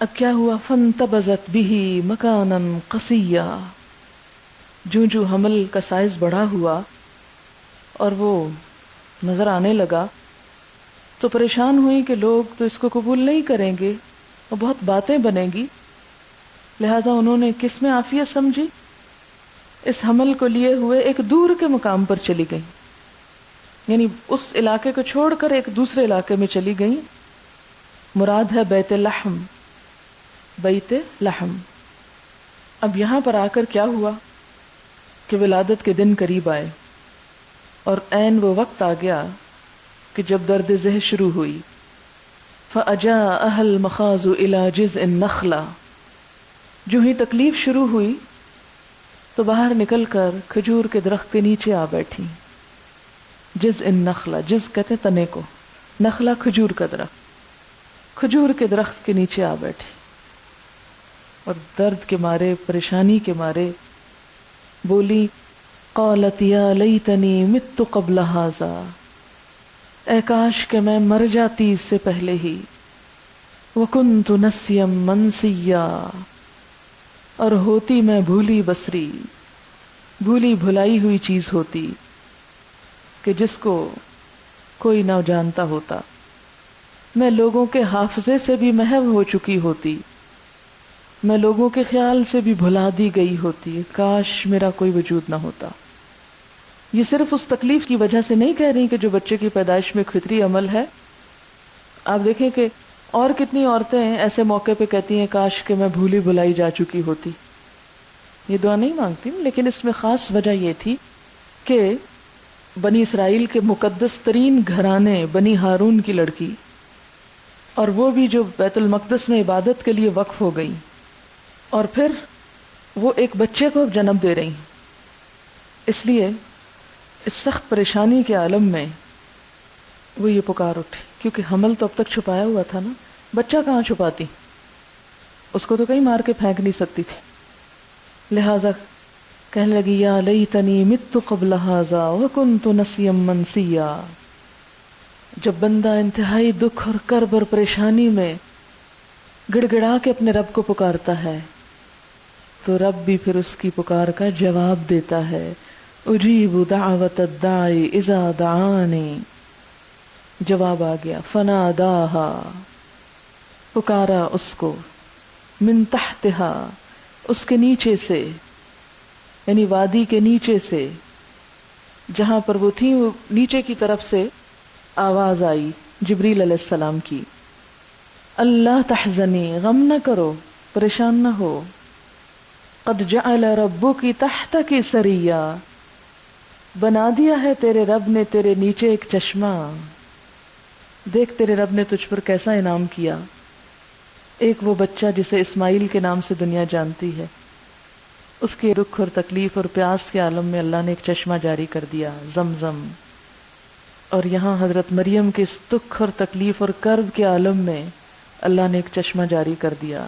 اب کیا ہوا؟ فانتبذت به مکانا قصیا، جوں جوں حمل کا سائز بڑا ہوا اور وہ نظر آنے لگا تو پریشان ہوئی کہ لوگ تو اس کو قبول نہیں کریں گے اور بہت باتیں بنیں گی، لہذا انہوں نے کس میں عافیت سمجھی؟ اس حمل کو لیے ہوئے ایک دور کے مقام پر چلی گئیں، یعنی اس علاقے کو چھوڑ کر ایک دوسرے علاقے میں چلی گئیں، مراد ہے بیت لحم، بیت لحم۔ اب یہاں پر آ کر کیا ہوا کہ ولادت کے دن قریب آئے اور عین وہ وقت آ گیا کہ جب درد ذہ شروع ہوئی۔ فَأَجَاءَهَا الْمَخَاضُ إِلَى جِذْعِ النَّخْلَةِ، جو ہی تکلیف شروع ہوئی تو باہر نکل کر کھجور کے درخت کے نیچے آ بیٹھی۔ جذع النخلہ، جذع کہتے تنے کو، نخلہ کھجور کا درخت، کھجور کے درخت کے نیچے آ بیٹھی اور درد کے مارے، پریشانی کے مارے بولی، قالت یا لیتنی مت قبل ھذا، اے کاش کہ میں مر جاتی اس سے پہلے ہی، وکنت نسیا منسیا، اور ہوتی میں بھولی بسری، بھولی بھلائی ہوئی چیز ہوتی کہ جس کو کوئی نہ جانتا ہوتا، میں لوگوں کے حافظے سے بھی محو ہو چکی ہوتی، میں لوگوں کے خیال سے بھی بھلا دی گئی ہوتی، کاش میرا کوئی وجود نہ ہوتا۔ یہ صرف اس تکلیف کی وجہ سے نہیں کہہ رہی کہ جو بچے کی پیدائش میں فطری عمل ہے۔ آپ دیکھیں کہ اور کتنی عورتیں ایسے موقع پہ کہتی ہیں کاش کہ میں بھولی بھلائی جا چکی ہوتی، یہ دعا نہیں مانگتی، لیکن اس میں خاص وجہ یہ تھی کہ بنی اسرائیل کے مقدس ترین گھرانے بنی ہارون کی لڑکی، اور وہ بھی جو بیت المقدس میں عبادت کے لیے وقف ہو گئی، اور پھر وہ ایک بچے کو جنم دے رہی، اس لیے اس سخت پریشانی کے عالم میں وہ یہ پکار اٹھی، کیونکہ حمل تو اب تک چھپایا ہوا تھا نا، بچہ کہاں چھپاتی، اس کو تو کہیں مار کے پھینک نہیں سکتی تھی، لہذا کہنے لگی یا لیتنی مت قبل ھذا وکنت نسیا منسیا۔ جب بندہ انتہائی دکھ اور کرب اور پریشانی میں گڑ گڑا کے اپنے رب کو پکارتا ہے تو رب بھی پھر اس کی پکار کا جواب دیتا ہے، اجیب دعوت الداعی اذا دعانی، جواب آ گیا، فناداہا، پکارا اس کو، من تحتہا، اس کے نیچے سے، یعنی وادی کے نیچے سے، جہاں پر وہ تھی وہ نیچے کی طرف سے آواز آئی جبریل علیہ السلام کی، اللہ تحزنی، غم نہ کرو، پریشان نہ ہو، قد جعل ربک تحتک سریا، بنا دیا ہے تیرے رب نے تیرے نیچے ایک چشمہ، دیکھ تیرے رب نے تجھ پر کیسا انعام کیا، ایک وہ بچہ جسے اسماعیل کے نام سے دنیا جانتی ہے، اس کے دکھ اور تکلیف اور پیاس کے عالم میں اللہ نے ایک چشمہ جاری کر دیا، زمزم، اور یہاں حضرت مریم کے اس دکھ اور تکلیف اور کرب کے عالم میں اللہ نے ایک چشمہ جاری کر دیا،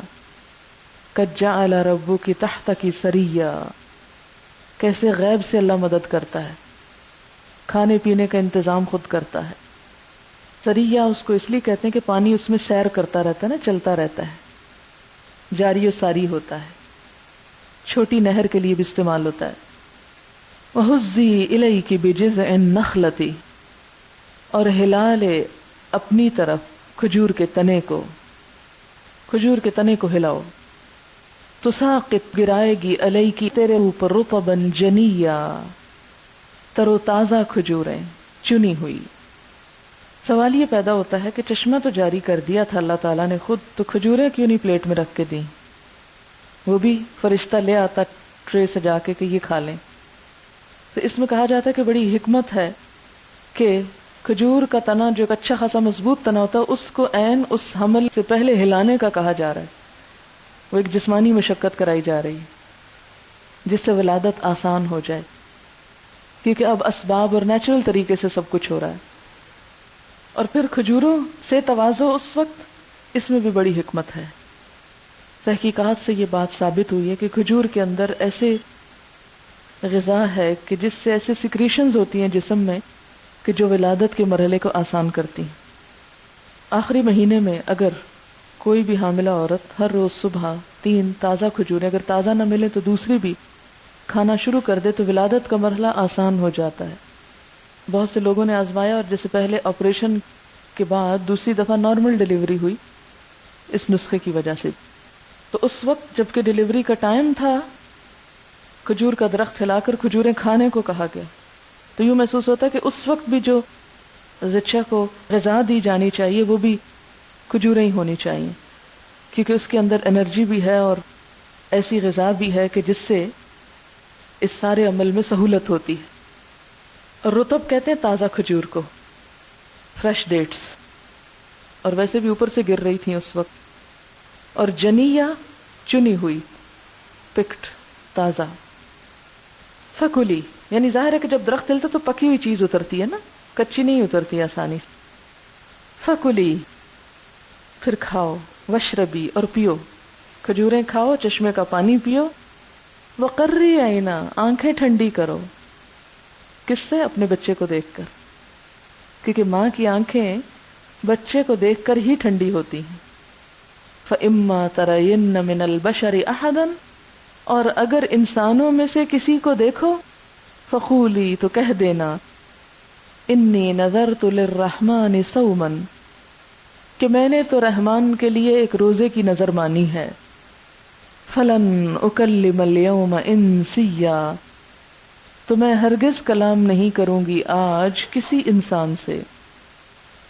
قد جعل ربک تحتک سریا، کیسے غیب سے اللہ مدد کرتا ہے، کھانے پینے کا انتظام خود کرتا ہے۔ سریا اس کو اس لیے کہتے ہیں کہ پانی اس میں سیر کرتا رہتا ہے نا، چلتا رہتا ہے، جاری و ساری ہوتا ہے، چھوٹی نہر کے لیے بھی استعمال ہوتا ہے۔ وَهُزِّي إِلَيْكِ بِجِذْعِ النَّخْلَةِ، اور ہلا لے اپنی طرف کھجور کے تنے کو، کھجور کے تنے کو ہلاؤ، تساقط، گرائے گی، علیکی، تیرے اوپر، رطباً جنیا، تر و تازہ کھجوریں، چنی ہوئی۔ سوال یہ پیدا ہوتا ہے کہ چشمہ تو جاری کر دیا تھا اللہ تعالیٰ نے خود، تو کھجوریں کیوں نہیں پلیٹ میں رکھ کے دیں؟ وہ بھی فرشتہ لے آتا ٹرے سجا کے کہ یہ کھا لیں۔ تو اس میں کہا جاتا ہے کہ بڑی حکمت ہے کہ کھجور کا تنا جو ایک اچھا خاصا مضبوط تنا ہوتا ہے، اس کو عین اس حمل سے پہلے ہلانے کا کہا جا رہا ہے، وہ ایک جسمانی مشقت کرائی جا رہی ہے جس سے ولادت آسان ہو جائے، کیونکہ اب اسباب اور نیچرل طریقے سے سب کچھ ہو رہا ہے۔ اور پھر کھجوروں سے تواضع اس وقت، اس میں بھی بڑی حکمت ہے۔ تحقیقات سے یہ بات ثابت ہوئی ہے کہ کھجور کے اندر ایسے غذا ہے کہ جس سے ایسے سیکریشنز ہوتی ہیں جسم میں کہ جو ولادت کے مرحلے کو آسان کرتی ہیں۔ آخری مہینے میں اگر کوئی بھی حاملہ عورت ہر روز صبح 3 تازہ کھجوریں، اگر تازہ نہ ملے تو دوسری بھی کھانا شروع کر دے تو ولادت کا مرحلہ آسان ہو جاتا ہے. بہت سے لوگوں نے آزمایا اور جیسے پہلے آپریشن کے بعد دوسری دفعہ نارمل ڈیلیوری ہوئی اس نسخے کی وجہ سے. تو اس وقت جب کہ ڈیلیوری کا ٹائم تھا، کھجور کا درخت ہلا کر کھجوریں کھانے کو کہا گیا. تو یوں محسوس ہوتا ہے کہ اس وقت بھی جو زچہ کو غذا دی جانی چاہیے وہ بھی کھجوریں ہی ہونی چاہیے، کیونکہ اس کے اندر انرجی بھی ہے اور ایسی غذا بھی ہے کہ جس سے اس سارے عمل میں سہولت ہوتی ہے. اور رطب کہتے ہیں تازہ کھجور کو، فریش ڈیٹس، اور ویسے بھی اوپر سے گر رہی تھیں اس وقت. اور جنیہ چنی ہوئی، پکٹ، تازہ. فکلی یعنی ظاہر ہے کہ جب درخت ہلتا تو پکی ہوئی چیز اترتی ہے نا، کچی نہیں اترتی آسانی سے. فکلی پھر کھاؤ، وشربی اور پیو، کھجوریں کھاؤ، چشمے کا پانی پیو. وقری عینا آنکھیں ٹھنڈی کرو. کس سے؟ اپنے بچے کو دیکھ کر، کیونکہ ماں کی آنکھیں بچے کو دیکھ کر ہی ٹھنڈی ہوتی ہیں. فَإِمَّا تَرَيِنَّ مِنَ الْبَشَرِ أَحَدًا اور اگر انسانوں میں سے کسی کو دیکھو، فقولی تو کہہ دینا، انی نذرت للرحمن صوما کہ میں نے تو رحمان کے لیے ایک روزے کی نظر مانی ہے. فلن اکلم اليوم انسیا تو میں ہرگز کلام نہیں کروں گی آج کسی انسان سے،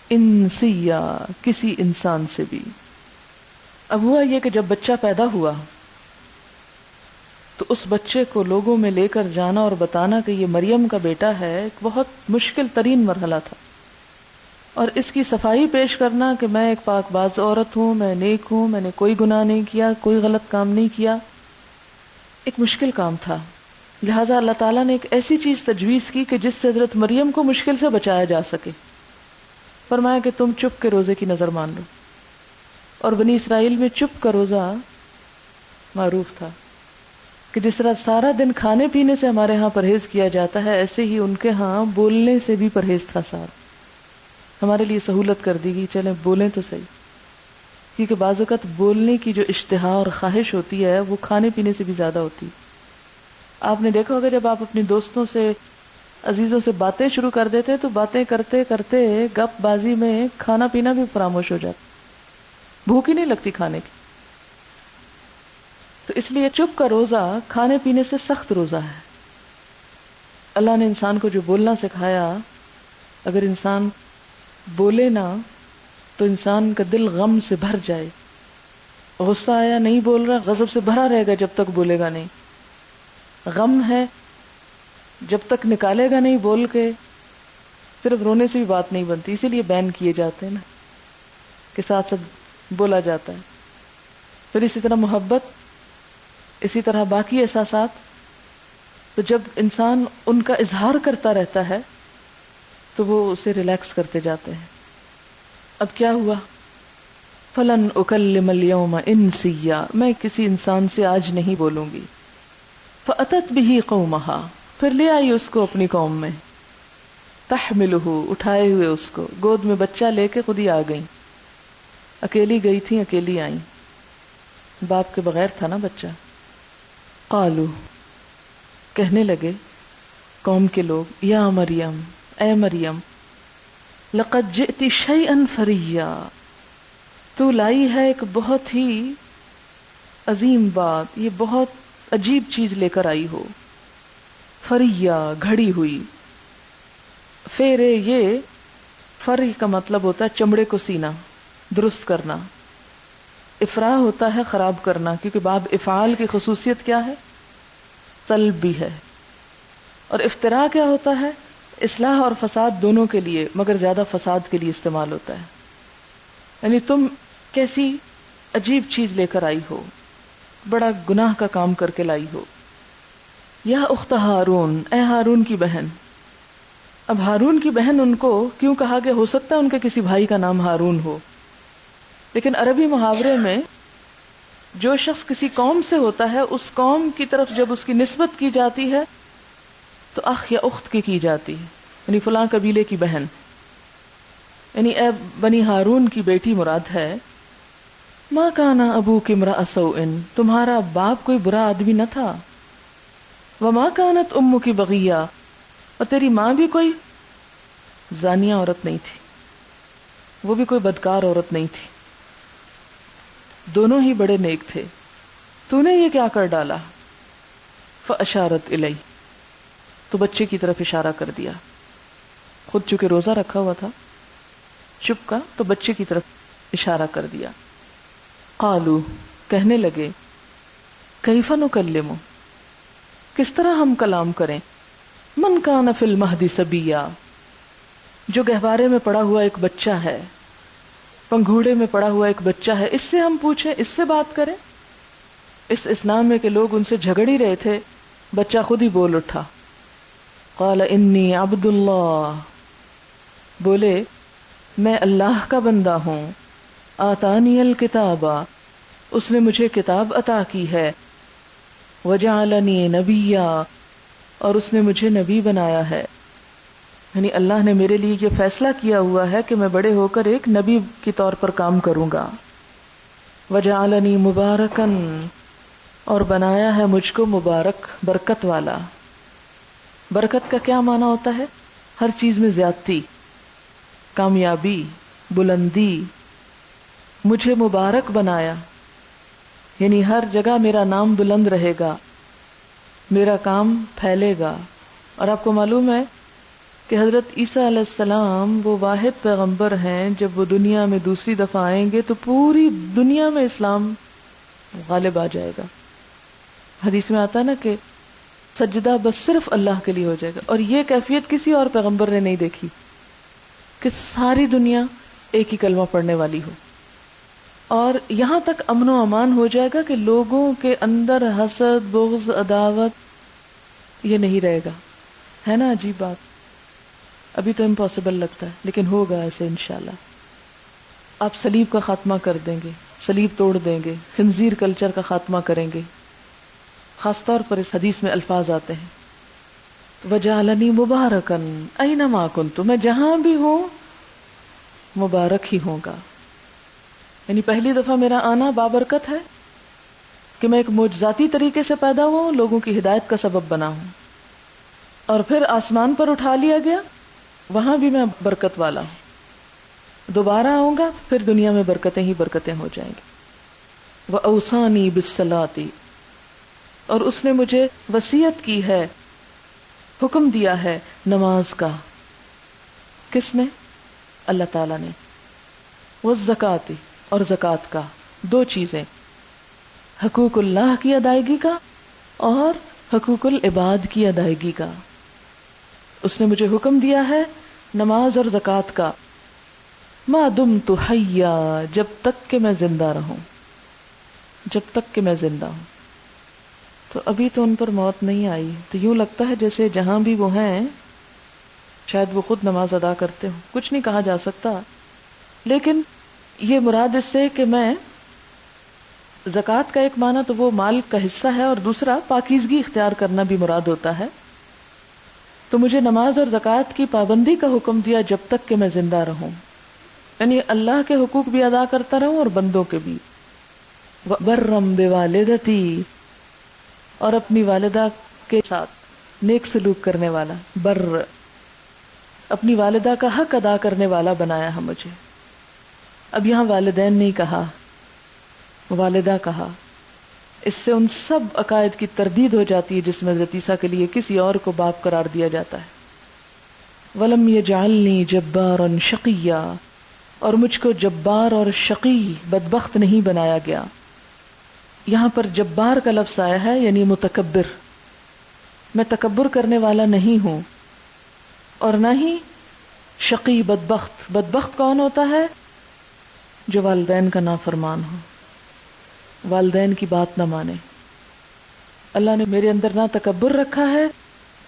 انسیا کسی انسان سے بھی. اب ہوا یہ کہ جب بچہ پیدا ہوا تو اس بچے کو لوگوں میں لے کر جانا اور بتانا کہ یہ مریم کا بیٹا ہے ایک بہت مشکل ترین مرحلہ تھا. اور اس کی صفائی پیش کرنا کہ میں ایک پاک باز عورت ہوں، میں نیک ہوں، میں نے کوئی گناہ نہیں کیا، کوئی غلط کام نہیں کیا، ایک مشکل کام تھا. لہٰذا اللہ تعالیٰ نے ایک ایسی چیز تجویز کی کہ جس سے حضرت مریم کو مشکل سے بچایا جا سکے. فرمایا کہ تم چپ کے روزے کی نظر مان لو. اور بنی اسرائیل میں چپ کا روزہ معروف تھا کہ جس طرح سارا دن کھانے پینے سے ہمارے ہاں پرہیز کیا جاتا ہے، ایسے ہی ان کے ہاں بولنے سے بھی پرہیز تھا. سارا ہمارے لیے سہولت کر دی گئی، چلیں بولیں تو صحیح، کیونکہ بعض اوقات بولنے کی جو اشتہا اور خواہش ہوتی ہے وہ کھانے پینے سے بھی زیادہ ہوتی. آپ نے دیکھا ہوگا جب آپ اپنے دوستوں سے، عزیزوں سے باتیں شروع کر دیتے تو باتیں کرتے کرتے گپ بازی میں کھانا پینا بھی فراموش ہو جاتا، بھوک ہی نہیں لگتی کھانے کی. تو اس لیے چپ کا روزہ کھانے پینے سے سخت روزہ ہے. اللہ نے انسان کو جو بولنا سکھایا، اگر انسان بولے نہ تو انسان کا دل غم سے بھر جائے. غصہ آیا نہیں بول رہا، غضب سے بھرا رہے گا جب تک بولے گا نہیں. غم ہے جب تک نکالے گا نہیں بول کے، صرف رونے سے بھی بات نہیں بنتی، اسی لیے بین کیے جاتے ہیں نا کہ ساتھ ساتھ بولا جاتا ہے. پھر اسی طرح محبت، اسی طرح باقی احساسات. تو جب انسان ان کا اظہار کرتا رہتا ہے تو وہ اسے ریلیکس کرتے جاتے ہیں. اب کیا ہوا؟ فلن اکلم اليوم انسیا میں کسی انسان سے آج نہیں بولوں گی. فاتت به قومها پھر لے آئی اس کو اپنی قوم میں. تحملہ اٹھائے ہوئے اس کو، گود میں بچہ لے کے خود ہی آ گئیں. اکیلی گئی تھی، اکیلی آئیں، باپ کے بغیر تھا نا بچہ. قالو کہنے لگے قوم کے لوگ، یا مریم اے مریم، لقد جئتی شیئا فریا تو لائی ہے ایک بہت ہی عظیم بات، یہ بہت عجیب چیز لے کر آئی ہو. فریا گھڑی ہوئی. فیرے یہ فری کا مطلب ہوتا ہے چمڑے کو سینا، درست کرنا. افراح ہوتا ہے خراب کرنا، کیونکہ باب افعال کی خصوصیت کیا ہے؟ سلب بھی ہے. اور افتراء کیا ہوتا ہے؟ اصلاح اور فساد دونوں کے لیے، مگر زیادہ فساد کے لیے استعمال ہوتا ہے. یعنی تم کیسی عجیب چیز لے کر آئی ہو، بڑا گناہ کا کام کر کے لائی ہو. یا اخت ہارون اے ہارون کی بہن. اب ہارون کی بہن ان کو کیوں کہا کہ ہو سکتا ہے ان کے کسی بھائی کا نام ہارون ہو، لیکن عربی محاورے میں جو شخص کسی قوم سے ہوتا ہے اس قوم کی طرف جب اس کی نسبت کی جاتی ہے تو اخ یا اخت کی جاتی ہے، یعنی فلاں قبیلے کی بہن. یعنی اے بنی ہارون کی بیٹی مراد ہے. ما کانا ابوک امرأ سوء، تمہارا باپ کوئی برا آدمی نہ تھا. وما کانت امک بغیہ، اور تیری ماں بھی کوئی زانیہ عورت نہیں تھی، وہ بھی کوئی بدکار عورت نہیں تھی، دونوں ہی بڑے نیک تھے. تو نے یہ کیا کر ڈالا؟ فاشارت الی، تو بچے کی طرف اشارہ کر دیا. خود چونکہ روزہ رکھا ہوا تھا چپ کا، تو بچے کی طرف اشارہ کر دیا. قالو، کہنے لگے کیف نکلم، کس طرح ہم کلام کریں، من کان فی المہد صبیا، جو گہوارے میں پڑا ہوا ایک بچہ ہے، پنگھوڑے میں پڑا ہوا ایک بچہ ہے، اس سے ہم پوچھیں، اس سے بات کریں. اس اسلام میں کہ لوگ ان سے جھگڑ ہی رہے تھے، بچہ خود ہی بول اٹھا. قال انی عبد اللہ، بولے میں اللہ کا بندہ ہوں. آتانی الکتاب، اس نے مجھے کتاب عطا کی ہے. وجعلنی نبیا، اور اس نے مجھے نبی بنایا ہے. یعنی اللہ نے میرے لیے یہ فیصلہ کیا ہوا ہے کہ میں بڑے ہو کر ایک نبی کی طور پر کام کروں گا. وجعلنی مبارکن، اور بنایا ہے مجھ کو مبارک، برکت والا. برکت کا کیا معنی ہوتا ہے؟ ہر چیز میں زیادتی، کامیابی، بلندی. مجھے مبارک بنایا، یعنی ہر جگہ میرا نام بلند رہے گا، میرا کام پھیلے گا. اور آپ کو معلوم ہے کہ حضرت عیسیٰ علیہ السلام وہ واحد پیغمبر ہیں، جب وہ دنیا میں دوسری دفعہ آئیں گے تو پوری دنیا میں اسلام غالب آ جائے گا. حدیث میں آتا ہے نا کہ سجدہ بس صرف اللہ کے لیے ہو جائے گا. اور یہ کیفیت کسی اور پیغمبر نے نہیں دیکھی کہ ساری دنیا ایک ہی کلمہ پڑھنے والی ہو. اور یہاں تک امن و امان ہو جائے گا کہ لوگوں کے اندر حسد، بغض، عداوت یہ نہیں رہے گا. ہے نا عجیب بات؟ ابھی تو امپاسبل لگتا ہے، لیکن ہوگا ایسے انشاءاللہ. آپ صلیب کا خاتمہ کر دیں گے، صلیب توڑ دیں گے، خنزیر کلچر کا خاتمہ کریں گے. خاص طور پر اس حدیث میں الفاظ آتے ہیں وجعلنی مبارکن اینما کنت، میں جہاں بھی ہوں مبارک ہی ہوں گا. یعنی پہلی دفعہ میرا آنا بابرکت ہے کہ میں ایک معجزاتی طریقے سے پیدا ہوا ہوں، لوگوں کی ہدایت کا سبب بنا ہوں. اور پھر آسمان پر اٹھا لیا گیا، وہاں بھی میں برکت والا ہوں. دوبارہ آؤں گا، پھر دنیا میں برکتیں ہی برکتیں ہو جائیں گی. وَأَوْصَانِي بِالصَّلَاةِ، اور اس نے مجھے وصیت کی ہے، حکم دیا ہے نماز کا. کس نے؟ اللہ تعالیٰ نے. وَالزَّكَاةِ، اور زکوٰۃ کا. دو چیزیں، حقوق اللہ کی ادائیگی کا اور حقوق العباد کی ادائیگی کا. اس نے مجھے حکم دیا ہے نماز اور زکوٰۃ کا. ما دمت حیا، جب تک کہ میں زندہ رہوں، جب تک کہ میں زندہ ہوں. تو ابھی تو ان پر موت نہیں آئی، تو یوں لگتا ہے جیسے جہاں بھی وہ ہیں شاید وہ خود نماز ادا کرتے ہوں. کچھ نہیں کہا جا سکتا، لیکن یہ مراد اس سے کہ میں زکوٰۃ کا ایک معنی تو وہ مال کا حصہ ہے، اور دوسرا پاکیزگی اختیار کرنا بھی مراد ہوتا ہے. تو مجھے نماز اور زکوٰۃ کی پابندی کا حکم دیا جب تک کہ میں زندہ رہوں، یعنی اللہ کے حقوق بھی ادا کرتا رہوں اور بندوں کے بھی. وَبَرًّا بِوَالِدَتِي، اور اپنی والدہ کے ساتھ نیک سلوک کرنے والا. بر، اپنی والدہ کا حق ادا کرنے والا بنایا ہے مجھے. اب یہاں والدین نہیں کہا، والدہ کہا. اس سے ان سب عقائد کی تردید ہو جاتی ہے جس میں حضرت عیسیٰ کے لیے کسی اور کو باپ قرار دیا جاتا ہے. وَلَمْ يَجْعَلْنِي جَبَّارًا شَقِيًّا، اور مجھ کو جبار اور شقی، بدبخت نہیں بنایا گیا. یہاں پر جبار کا لفظ آیا ہے، یعنی متکبر. میں تکبر کرنے والا نہیں ہوں، اور نہ ہی شقی، بدبخت. بدبخت کون ہوتا ہے؟ جو والدین کا نافرمان ہو، والدین کی بات نہ مانے. اللہ نے میرے اندر نہ تکبر رکھا ہے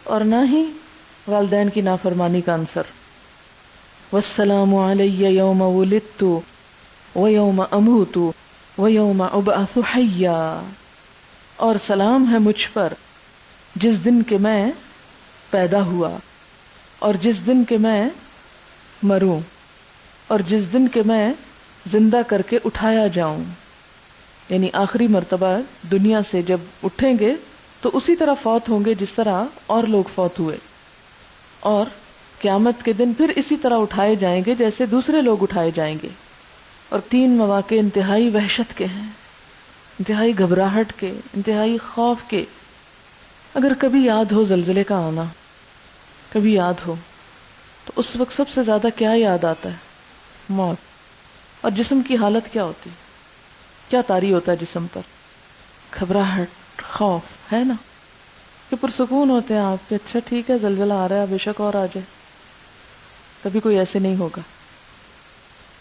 اور نہ ہی والدین کی نافرمانی کا عنصر. والسلام علی یوم ولدت ویوم اموت ویوم ابعث حیا، اور سلام ہے مجھ پر جس دن کہ میں پیدا ہوا، اور جس دن کہ میں مروں، اور جس دن کہ میں زندہ کر کے اٹھایا جاؤں. یعنی آخری مرتبہ دنیا سے جب اٹھیں گے تو اسی طرح فوت ہوں گے جس طرح اور لوگ فوت ہوئے، اور قیامت کے دن پھر اسی طرح اٹھائے جائیں گے جیسے دوسرے لوگ اٹھائے جائیں گے۔ اور 3 مواقع انتہائی وحشت کے ہیں، انتہائی گھبراہٹ کے، انتہائی خوف کے۔ اگر کبھی یاد ہو زلزلے کا آنا، کبھی یاد ہو، تو اس وقت سب سے زیادہ کیا یاد آتا ہے؟ موت۔ اور جسم کی حالت کیا ہوتی، کیا طاری ہوتا ہے جسم پر؟ گھبراہٹ، خوف، ہے نا؟ کہ پرسکون ہوتے ہیں آپ کہ اچھا ٹھیک ہے زلزلہ آ رہا ہے، بے شک اور آ جائے۔ کبھی کوئی ایسے نہیں ہوگا،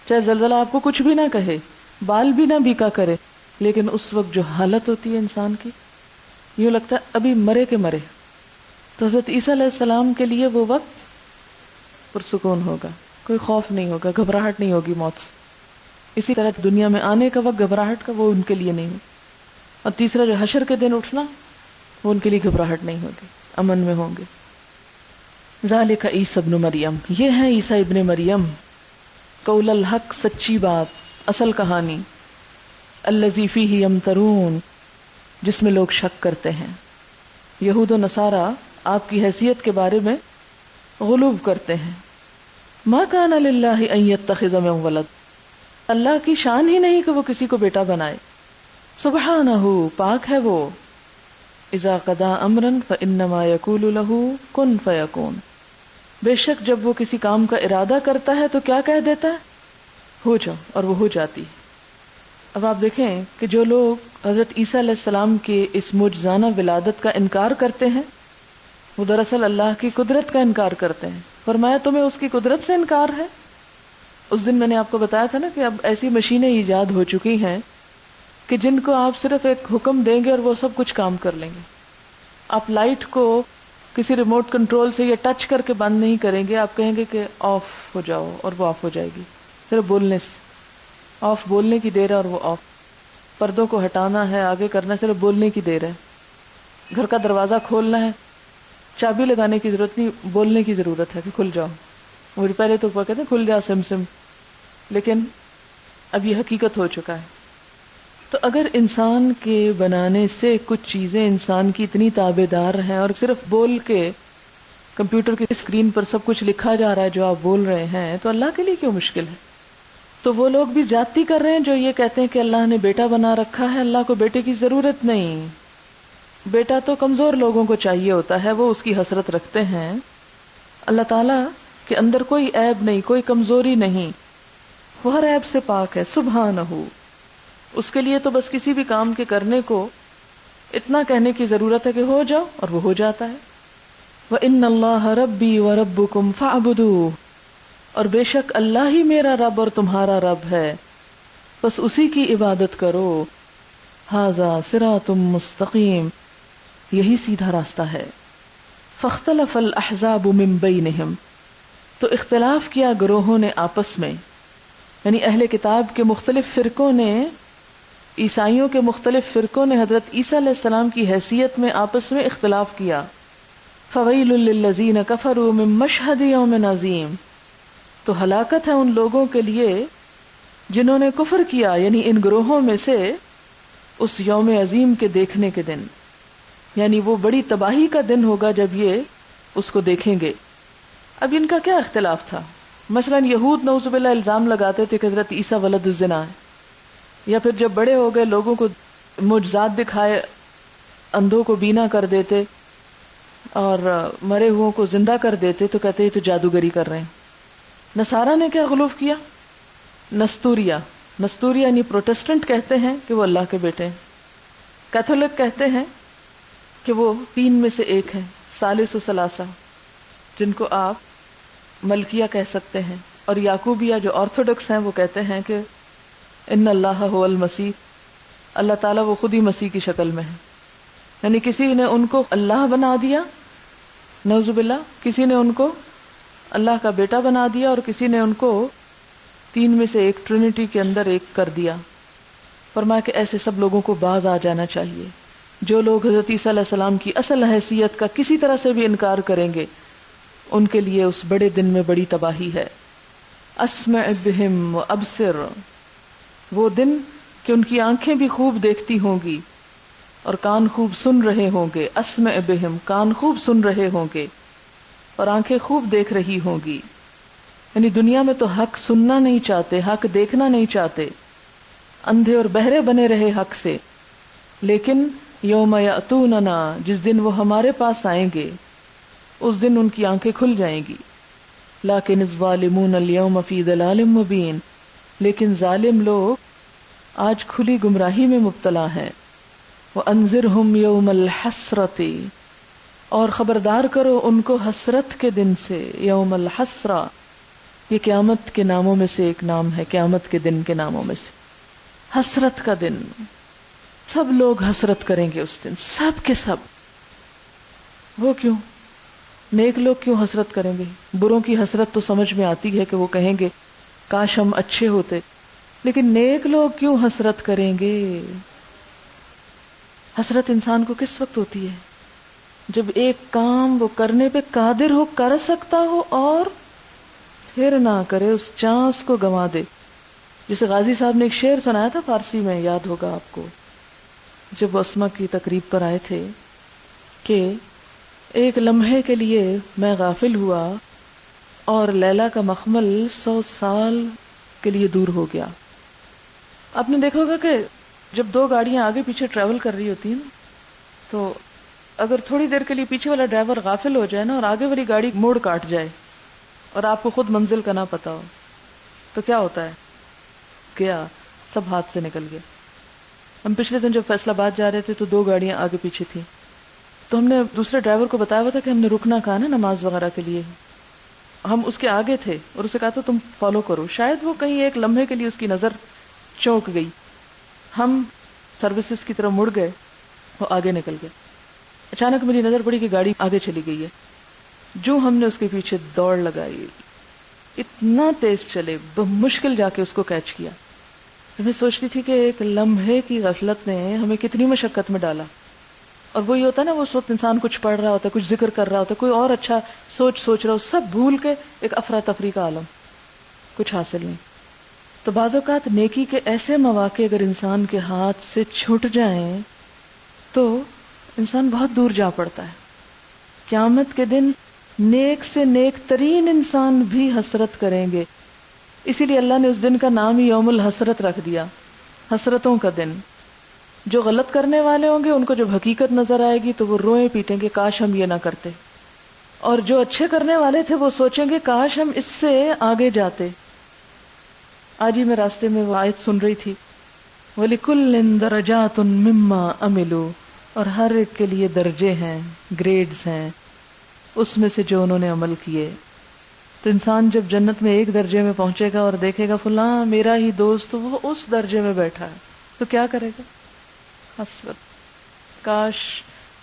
چاہے زلزلہ آپ کو کچھ بھی نہ کہے، بال بھی نہ بیکا کرے، لیکن اس وقت جو حالت ہوتی ہے انسان کی، یوں لگتا ہے ابھی مرے کے مرے۔ تو حضرت عیسیٰ علیہ السلام کے لیے وہ وقت پرسکون ہوگا، کوئی خوف نہیں ہوگا، گھبراہٹ نہیں ہوگی موت سے۔ اسی طرح دنیا میں آنے کا وقت گھبراہٹ کا وہ ان کے لیے نہیں ہو۔ اور تیسرا جو حشر کے دن اٹھنا، وہ ان کے لیے گھبراہٹ نہیں ہوگی، امن میں ہوں گے۔ ذالک عیسی ابن مریم، یہ ہے عیسیٰ ابن مریم، قول الحق، سچی بات، اصل کہانی، الذی فیہ یمترون، جس میں لوگ شک کرتے ہیں۔ یہود و نصارہ آپ کی حیثیت کے بارے میں غلوب کرتے ہیں۔ ما کان للہ ان یتخذ من ولد، اللہ کی شان ہی نہیں کہ وہ کسی کو بیٹا بنائے۔ سبحانہ، پاک ہے وہ۔ اذا قضا امرا فانما یقول له کن فیکون، بے شک جب وہ کسی کام کا ارادہ کرتا ہے تو کیا کہہ دیتا ہے؟ ہو جاؤ، اور وہ ہو جاتی۔ اب آپ دیکھیں کہ جو لوگ حضرت عیسیٰ علیہ السلام کے اس معجزانہ ولادت کا انکار کرتے ہیں، وہ دراصل اللہ کی قدرت کا انکار کرتے ہیں۔ فرمایا تمہیں اس کی قدرت سے انکار ہے؟ اس دن میں نے آپ کو بتایا تھا نا کہ اب ایسی مشینیں ایجاد ہو چکی ہیں کہ جن کو آپ صرف ایک حکم دیں گے اور وہ سب کچھ کام کر لیں گے۔ آپ لائٹ کو کسی ریموٹ کنٹرول سے یا ٹچ کر کے بند نہیں کریں گے، آپ کہیں گے کہ آف ہو جاؤ اور وہ آف ہو جائے گی، صرف بولنے سے۔ آف بولنے کی دیر ہے اور وہ آف۔ پردوں کو ہٹانا ہے، آگے کرنا ہے، صرف بولنے کی دیر ہے۔ گھر کا دروازہ کھولنا ہے، چابی لگانے کی ضرورت نہیں، بولنے کی ضرورت ہے کہ کھل جاؤ۔ وہ پہلے تو کہتے ہیں کھل جا سم سم، لیکن اب یہ حقیقت ہو چکا ہے۔ تو اگر انسان کے بنانے سے کچھ چیزیں انسان کی اتنی تابع دار ہیں اور صرف بول کے کمپیوٹر کی اسکرین پر سب کچھ لکھا جا رہا ہے جو آپ بول رہے ہیں، تو اللہ کے لیے کیوں مشکل ہے؟ تو وہ لوگ بھی زیادتی کر رہے ہیں جو یہ کہتے ہیں کہ اللہ نے بیٹا بنا رکھا ہے۔ اللہ کو بیٹے کی ضرورت نہیں، بیٹا تو کمزور لوگوں کو چاہیے ہوتا ہے، وہ اس کی حسرت رکھتے ہیں۔ اللہ تعالیٰ کے اندر کوئی عیب نہیں، کوئی کمزوری نہیں، وہ ہر عیب سے پاک ہے، سبحانہ۔ اس کے لیے تو بس کسی بھی کام کے کرنے کو اتنا کہنے کی ضرورت ہے کہ ہو جاؤ، اور وہ ہو جاتا ہے۔ وَإِنَّ اللَّهَ رَبِّي وَرَبُّكُمْ فَاعْبُدُوهُ، اور بے شک اللہ ہی میرا رب اور تمہارا رب ہے، بس اسی کی عبادت کرو۔ هَذَا صِرَاطٌ مُسْتَقِيمٌ، یہی سیدھا راستہ ہے۔ فَاخْتَلَفَ الْأَحْزَابُ مِن بَيْنِهِمْ، تو اختلاف کیا گروہوں نے آپس میں، یعنی اہل کتاب کے مختلف فرقوں نے، عیسائیوں کے مختلف فرقوں نے حضرت عیسیٰ علیہ السلام کی حیثیت میں آپس میں اختلاف کیا۔ فَوَيْلٌ لِّلَّذِينَ كَفَرُوا مِن مَّشْهَدِ يَوْمٍ عَظِيمٍ، تو ہلاکت ہے ان لوگوں کے لیے جنہوں نے کفر کیا، یعنی ان گروہوں میں سے، اس یوم عظیم کے دیکھنے کے دن، یعنی وہ بڑی تباہی کا دن ہوگا جب یہ اس کو دیکھیں گے۔ اب ان کا کیا اختلاف تھا؟ مثلا یہود نعوذ باللہ الزام لگاتے تھے کہ حضرت عیسیٰ ولد الزنا ہے، یا پھر جب بڑے ہو گئے لوگوں کو معجزات دکھائے، اندھوں کو بینا کر دیتے اور مرے ہوئوں کو زندہ کر دیتے تو کہتے یہ تو جادوگری کر رہے ہیں۔ نصارہ نے کیا غلوف کیا؟ نستوریہ یعنی پروٹسٹنٹ کہتے ہیں کہ وہ اللہ کے بیٹے ہیں، کیتھولک کہتے ہیں کہ وہ 3 میں سے ایک ہیں، ثالث و ثلاثہ، جن کو آپ ملکیہ کہہ سکتے ہیں، اور یعقوبیہ جو آرتھوڈکس ہیں وہ کہتے ہیں کہ ان اللہ هو المسیح، اللہ تعالیٰ وہ خود ہی مسیح کی شکل میں ہے، یعنی کسی نے ان کو اللہ بنا دیا، نعوذ باللہ، کسی نے ان کو اللہ کا بیٹا بنا دیا، اور کسی نے ان کو 3 میں سے ایک ٹرینٹی کے اندر ایک کر دیا۔ فرمایا کہ ایسے سب لوگوں کو باز آ جانا چاہیے۔ جو لوگ حضرت عیسیٰ علیہ السلام کی اصل حیثیت کا کسی طرح سے بھی انکار کریں گے، ان کے لیے اس بڑے دن میں بڑی تباہی ہے۔ اسمع بہم و ابصر، وہ دن کہ ان کی آنکھیں بھی خوب دیکھتی ہوں گی اور کان خوب سن رہے ہوں گے. اسمع بہم، کان خوب سن رہے ہوں گے اور آنکھیں خوب دیکھ رہی ہوں گی. یعنی دنیا میں تو حق سننا نہیں چاہتے، حق دیکھنا نہیں چاہتے، اندھے اور بہرے بنے رہے حق سے. لیکن یوم یأتوننا، جس دن وہ ہمارے پاس آئیں گے اس دن ان کی آنکھیں کھل جائیں گی. لیکن الظالمون اليوم فی ضلال مبین، لیکن ظالم لوگ آج کھلی گمراہی میں مبتلا ہیں. وَأَنذِرْهُمْ يَوْمَ الْحَسْرَةِ، اور خبردار کرو ان کو حسرت کے دن سے. یوم الحسرہ، یہ قیامت کے ناموں میں سے ایک نام ہے، قیامت کے دن کے ناموں میں سے. حسرت کا دن، سب لوگ حسرت کریں گے اس دن، سب کے سب. وہ کیوں؟ نیک لوگ کیوں حسرت کریں گے؟ بروں کی حسرت تو سمجھ میں آتی ہے کہ وہ کہیں گے کاش ہم اچھے ہوتے، لیکن نیک لوگ کیوں حسرت کریں گے؟ حسرت انسان کو کس وقت ہوتی ہے؟ جب ایک کام وہ کرنے پہ قادر ہو، کر سکتا ہو اور پھر نہ کرے، اس چانس کو گنوا دے. جسے غازی صاحب نے ایک شعر سنایا تھا فارسی میں، یاد ہوگا آپ کو، جب وہ اسما کی تقریب پر آئے تھے کہ ایک لمحے کے لیے میں غافل ہوا اور لیلا کا مخمل 100 سال کے لیے دور ہو گیا. آپ نے دیکھا ہوگا کہ جب دو گاڑیاں آگے پیچھے ٹریول کر رہی ہوتی ہیں نا، تو اگر تھوڑی دیر کے لیے پیچھے والا ڈرائیور غافل ہو جائے نا اور آگے والی گاڑی موڑ کاٹ جائے اور آپ کو خود منزل کا نہ پتا ہو تو کیا ہوتا ہے؟ گیا، سب ہاتھ سے نکل گیا. ہم پچھلے دن جب فیصل آباد جا رہے تھے تو 2 گاڑیاں آگے پیچھے تھیں، تو ہم نے دوسرے ڈرائیور کو بتایا ہوا تھا کہ ہم نے رکنا کہا نا نماز وغیرہ کے لیے. ہم اس کے آگے تھے اور اسے کہا تو تم فالو کرو. شاید وہ کہیں ایک لمحے کے لیے اس کی نظر چونک گئی. ہم سروسز کی طرف مڑ گئے، وہ آگے نکل گئے. اچانک میری نظر پڑی کہ گاڑی آگے چلی گئی ہے. جو ہم نے اس کے پیچھے دوڑ لگائی، اتنا تیز چلے، بمشکل جا کے اس کو کیچ کیا. میں سوچتی تھی کہ ایک لمحے کی غفلت نے ہمیں کتنی مشقت میں ڈالا. اور وہی ہوتا ہے نا، وہ اس وقت انسان کچھ پڑھ رہا ہوتا ہے، کچھ ذکر کر رہا ہوتا ہے، کوئی اور اچھا سوچ رہا ہو، سب بھول کے ایک افراتفری کا عالم، کچھ حاصل نہیں. تو بعض اوقات نیکی کے ایسے مواقع اگر انسان کے ہاتھ سے چھوٹ جائیں تو انسان بہت دور جا پڑتا ہے. قیامت کے دن نیک سے نیک ترین انسان بھی حسرت کریں گے. اسی لیے اللہ نے اس دن کا نام ہی یوم الحسرت رکھ دیا، حسرتوں کا دن. جو غلط کرنے والے ہوں گے ان کو جب حقیقت نظر آئے گی تو وہ روئیں پیٹیں گے کاش ہم یہ نہ کرتے، اور جو اچھے کرنے والے تھے وہ سوچیں گے کاش ہم اس سے آگے جاتے. آج ہی میں راستے میں وہ آیت سن رہی تھی، وَلِكُلٍّ دَرَجَاتٌ مِّمَّا عَمِلُوا، اور ہر ایک کے لیے درجے ہیں، گریڈز ہیں اس میں سے جو انہوں نے عمل کیے. تو انسان جب جنت میں ایک درجے میں پہنچے گا اور دیکھے گا فلاں میرا ہی دوست وہ اس درجے میں بیٹھا ہے، تو کیا کرے گا؟ حسرت، کاش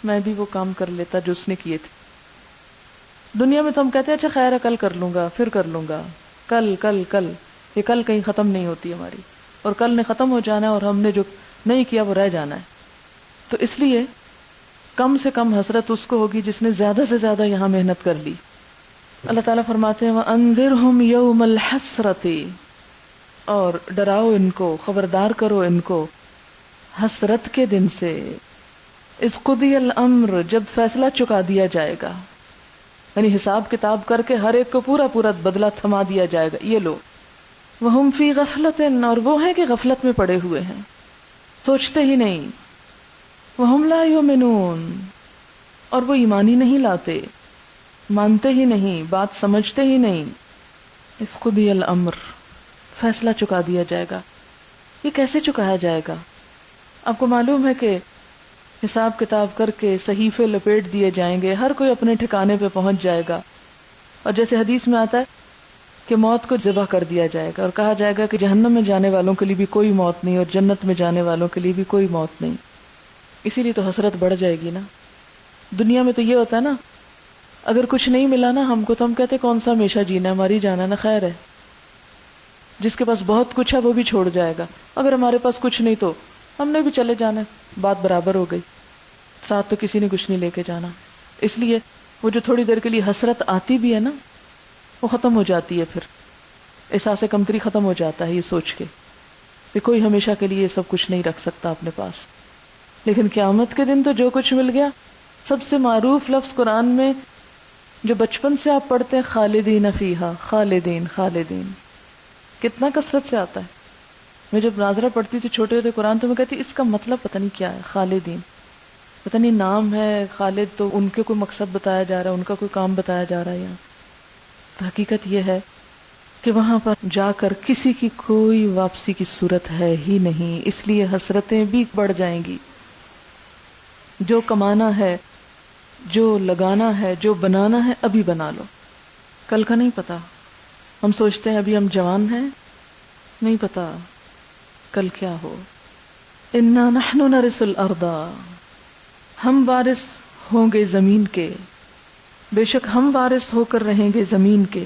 میں بھی وہ کام کر لیتا جو اس نے کیے تھے. دنیا میں تو ہم کہتے ہیں اچھا خیر ہے کل کر لوں گا، پھر کر لوں گا، کل کل کل. یہ کل کہیں ختم نہیں ہوتی ہماری، اور کل نے ختم ہو جانا ہے اور ہم نے جو نہیں کیا وہ رہ جانا ہے. تو اس لیے کم سے کم حسرت اس کو ہوگی جس نے زیادہ سے زیادہ یہاں محنت کر لی. اللہ تعالیٰ فرماتے ہیں وَأَنذِرْهُمْ يَوْمَ الْحَسْرَةِ، اور ڈراؤ ان کو، خبردار کرو ان کو حسرت کے دن سے. اذ قُضِيَ الْأَمْرُ، جب فیصلہ چکا دیا جائے گا، یعنی حساب کتاب کر کے ہر ایک کو پورا پورا بدلہ تھما دیا جائے گا. یہ لو وَهُمْ فِي غَفْلَةٍ، اور وہ ہیں کہ غفلت میں پڑے ہوئے ہیں، سوچتے ہی نہیں. وَهُمْ لَا يُؤْمِنُونَ، اور وہ ایمان ہی نہیں لاتے، مانتے ہی نہیں، بات سمجھتے ہی نہیں. اذ قُضِيَ الْأَمْرُ، فیصلہ چکا دیا جائے گا. یہ کیسے چکایا جائے گا؟ آپ کو معلوم ہے کہ حساب کتاب کر کے صحیفے لپیٹ دیے جائیں گے، ہر کوئی اپنے ٹھکانے پہ پہنچ جائے گا. اور جیسے حدیث میں آتا ہے کہ موت کو ذبح کر دیا جائے گا اور کہا جائے گا کہ جہنم میں جانے والوں کے لیے بھی کوئی موت نہیں اور جنت میں جانے والوں کے لیے بھی کوئی موت نہیں. اسی لیے تو حسرت بڑھ جائے گی نا. دنیا میں تو یہ ہوتا ہے نا، اگر کچھ نہیں ملا نا ہم کو تو ہم کہتے کون سا ہمیشہ جینا ہے، ہماری جانا نا خیر ہے. جس کے پاس بہت کچھ ہے وہ بھی چھوڑ جائے گا، اگر ہمارے پاس کچھ نہیں تو ہم نے بھی چلے جانا ہے، بات برابر ہو گئی. ساتھ تو کسی نے کچھ نہیں لے کے جانا. اس لیے وہ جو تھوڑی دیر کے لیے حسرت آتی بھی ہے نا وہ ختم ہو جاتی ہے، پھر احساس کمتری ختم ہو جاتا ہے یہ سوچ کے کہ کوئی ہمیشہ کے لیے یہ سب کچھ نہیں رکھ سکتا اپنے پاس. لیکن قیامت کے دن تو جو کچھ مل گیا. سب سے معروف لفظ قرآن میں جو بچپن سے آپ پڑھتے ہیں خالدین فیہا، خالدین خالدین، کتنا کثرت سے آتا ہے. میں جب ناظرہ پڑھتی تھی چھوٹے ہوتے قرآن تو میں کہتی اس کا مطلب پتہ نہیں کیا ہے. خالدین پتہ نہیں نام ہے خالد تو ان کے کوئی مقصد بتایا جا رہا ہے، ان کا کوئی کام بتایا جا رہا ہے. یہاں تو حقیقت یہ ہے کہ وہاں پر جا کر کسی کی کوئی واپسی کی صورت ہے ہی نہیں، اس لیے حسرتیں بھی بڑھ جائیں گی. جو کمانا ہے، جو لگانا ہے، جو بنانا ہے ابھی بنا لو، کل کا نہیں پتا. ہم سوچتے ہیں ابھی ہم جوان ہیں، نہیں پتا کل کیا ہو. انا نحن نرث الارض، ہم وارث ہوں گے زمین کے، بے شک ہم وارث ہو کر رہیں گے زمین کے.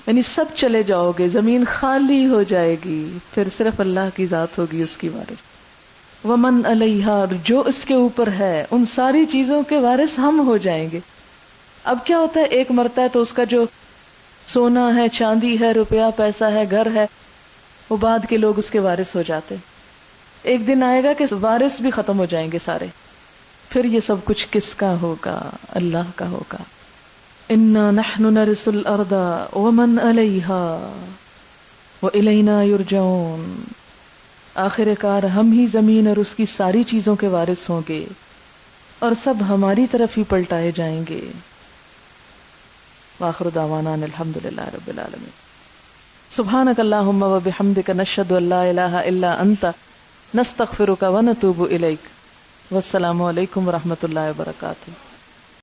یعنی سب چلے جاؤ گے، زمین خالی ہو جائے گی، پھر صرف اللہ کی ذات ہوگی اس کی وارث. ومن علیہا، جو اس کے اوپر ہے، ان ساری چیزوں کے وارث ہم ہو جائیں گے. اب کیا ہوتا ہے ایک مرتا ہے تو اس کا جو سونا ہے، چاندی ہے، روپیہ پیسہ ہے، گھر ہے، وہ بعد کے لوگ اس کے وارث ہو جاتے. ایک دن آئے گا کہ وارث بھی ختم ہو جائیں گے سارے، پھر یہ سب کچھ کس کا ہوگا؟ اللہ کا ہوگا. انا نحن نرث الارض ومن علیہا والینا یرجعون. آخر کار ہم ہی زمین اور اس کی ساری چیزوں کے وارث ہوں گے اور سب ہماری طرف ہی پلٹائے جائیں گے. وآخر دعوانا ان الحمدللہ رب العالمین. سبحانک اللہم وبحمدک نشہد ان لا الہ الا انت نستغفرک ونتوب الیک. والسلام علیکم ورحمۃ اللہ وبرکاتہ.